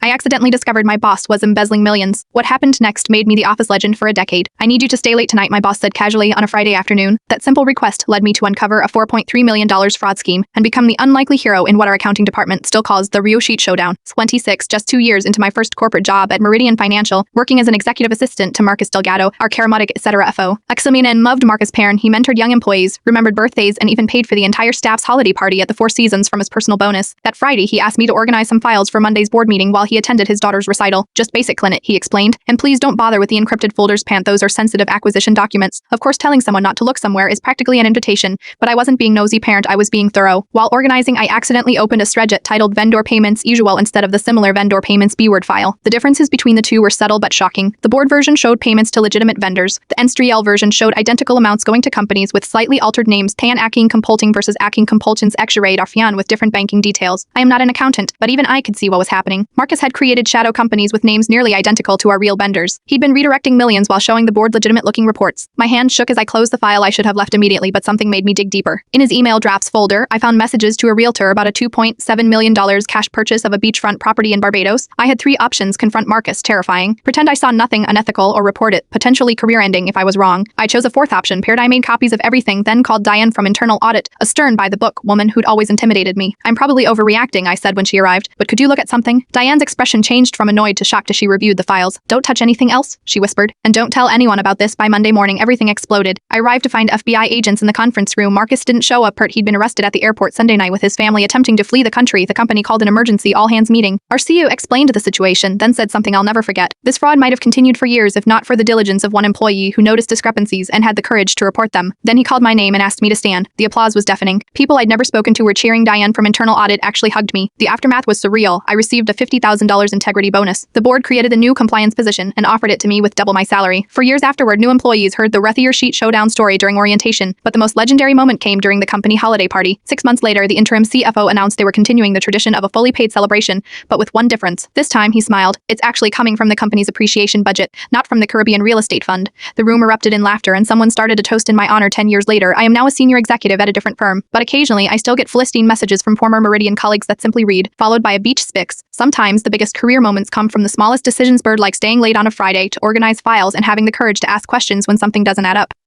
I accidentally discovered my boss was embezzling millions. What happened next made me the office legend for a decade. I need you to stay late tonight, my boss said casually on a Friday afternoon. That simple request led me to uncover a $4.3 million fraud scheme and become the unlikely hero in what our accounting department still calls the Rio Sheet Showdown. 26, just 2 years into my first corporate job at Meridian Financial, working as an executive assistant to Marcus Delgado, our charismatic etc. FO. Examina and loved Marcus Perrin. He mentored young employees, remembered birthdays, and even paid for the entire staff's holiday party at the Four Seasons from his personal bonus. That Friday, he asked me to organize some files for Monday's board meeting while he attended his daughter's recital. Just basic clinic, he explained. And please don't bother with the encrypted folders, pant, those are sensitive acquisition documents. Of course, telling someone not to look somewhere is practically an invitation, but I wasn't being nosy parent, I was being thorough. While organizing, I accidentally opened a spreadsheet titled Vendor Payments Usual instead of the similar Vendor Payments B-word file. The differences between the two were subtle but shocking. The board version showed payments to legitimate vendors. The NSTRL version showed identical amounts going to companies with slightly altered names, Tan Aking Compulting versus Aking Compultants Exurade Arfian with different banking details. I am not an accountant, but even I could see what was happening. Marcus had created shadow companies with names nearly identical to our real vendors. He'd been redirecting millions while showing the board legitimate-looking reports. My hand shook as I closed the file. I should have left immediately, but something made me dig deeper. In his email drafts folder, I found messages to a realtor about a $2.7 million cash purchase of a beachfront property in Barbados. I had 3 options: confront Marcus, terrifying; pretend I saw nothing unethical; or report it, potentially career-ending if I was wrong. I chose a 4th option, paired. I made copies of everything, then called Diane from internal audit, a stern by-the-book woman who'd always intimidated me. I'm probably overreacting, I said when she arrived, but could you look at something? Diane's expression changed from annoyed to shocked as she reviewed the files. Don't touch anything else, she whispered. And don't tell anyone about this. By Monday morning, everything exploded. I arrived to find FBI agents in the conference room. Marcus didn't show up. He'd been arrested at the airport Sunday night with his family attempting to flee the country. The company called an emergency all-hands meeting. Our CEO explained the situation, then said something I'll never forget. This fraud might have continued for years if not for the diligence of one employee who noticed discrepancies and had the courage to report them. Then he called my name and asked me to stand. The applause was deafening. People I'd never spoken to were cheering. Diane from internal audit actually hugged me. The aftermath was surreal. I received a $50,000 integrity bonus. The board created a new compliance position and offered it to me with double my salary. For years afterward, new employees heard the Rio Sheet Showdown story during orientation, but the most legendary moment came during the company holiday party. 6 months later, the interim CFO announced they were continuing the tradition of a fully paid celebration, but with one difference. This time, he smiled. It's actually coming from the company's appreciation budget, not from the Caribbean Real Estate Fund. The room erupted in laughter and someone started a toast in my honor. 10 years later, I am now a senior executive at a different firm, but occasionally I still get Philistine messages from former Meridian colleagues that simply read, followed by a beach spics. Sometimes the biggest career moments come from the smallest decisions, bird like staying late on a Friday to organize files and having the courage to ask questions when something doesn't add up.